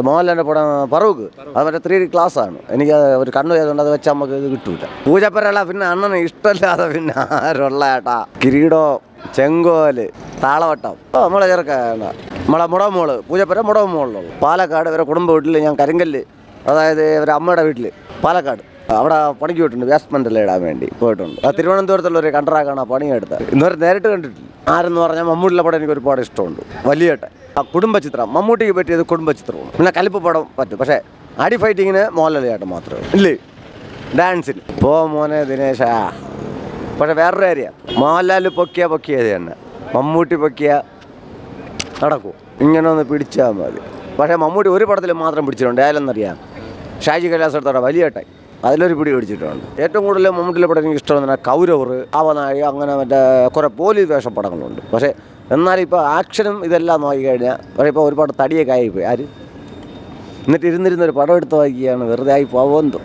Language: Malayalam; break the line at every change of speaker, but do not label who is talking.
മോഹൻലാലിൻ്റെ പടം പറവൂക്ക് അത് മറ്റേ 3D ക്ലാസ്സാണ്. എനിക്ക് ഒരു കണ്ണു ചെയ്തുകൊണ്ട് അത് വെച്ചാൽ നമുക്ക് ഇത് കിട്ടൂല. പൂജപ്പരല്ല പിന്നെ അണ്ണന് ഇഷ്ടമില്ലാതെ പിന്നെ ആരുള്ള ഏട്ടാ കിരീടോ ചെങ്കോല് താളവട്ടം നമ്മളെ ചെറുക്കാണ്. നമ്മളെ മുടവമോള് പൂജപ്പര മുടവമോളിലുള്ളു. പാലക്കാട് ഇവരെ കുടുംബ വീട്ടിൽ ഞാൻ കരിങ്കല്ല്, അതായത് ഇവരെ അമ്മയുടെ വീട്ടിൽ പാലക്കാട് അവിടെ പണിക്ക് പോയിട്ടുണ്ട്. വേസ്റ്റ്മെൻ്റെല്ലാം ഇടാൻ വേണ്ടി പോയിട്ടുണ്ട്. തിരുവനന്തപുരത്തുള്ള ഒരു കണ്ടറാക്കാണ് ആ പണിയെടുത്തത്. ഇന്നുവരെ നേരിട്ട് കണ്ടിട്ടില്ല. ആരെന്ന് പറഞ്ഞാൽ മമ്മൂട്ടിയുടെ പടം എനിക്ക് ഒരുപാട് ഇഷ്ടമുണ്ട്. വലിയേട്ടൻ ആ കുടുംബചിത്രം മമ്മൂട്ടിക്ക് പറ്റിയത് കുടുംബചിത്രമാണ്. പിന്നെ കലിപ്പ് പടം പറ്റും. പക്ഷേ അടി ഫൈറ്റിങ്ങിന് മോഹൻലാൽ ചേട്ടൻ മാത്രമേ ഇല്ലേ. ഡാൻസിൽ മോനെ ദിനേശ. പക്ഷേ വേറൊരു കാര്യം, മോഹൻലാൽ പൊക്കിയത് തന്നെ മമ്മൂട്ടി നടക്കും. ഇങ്ങനെ ഒന്ന് പിടിച്ചാൽ മതി. പക്ഷേ മമ്മൂട്ടി ഒരു പടത്തിൽ മാത്രം പിടിച്ചിട്ടുണ്ട്. ആയാലെന്നറിയാം, ഷാജി കൈലാസത്തോടെ വലിയേട്ടൻ അതിലൊരു പിടി പിടിച്ചിട്ടുണ്ട്. ഏറ്റവും കൂടുതൽ മമ്മൂട്ടിയിലെ പടം എനിക്ക് ഇഷ്ടമെന്ന് പറഞ്ഞാൽ കൗരവർ, അവനായി, അങ്ങനെ മറ്റേ കുറേ പോലീസ് വേഷപ്പടങ്ങളുണ്ട്. പക്ഷേ എന്നാലും ഇപ്പോൾ ആക്ഷനും ഇതെല്ലാം നോക്കിക്കഴിഞ്ഞാൽ പക്ഷേ ഇപ്പോൾ ഒരുപാട് തടിയൊക്കെ ആയിപ്പോയി. ആര് എന്നിട്ട് ഇരുന്നിരുന്നൊരു പടം എടുത്ത് നോക്കിയാണ് വെറുതെ ആയി പോകുമെന്തോ.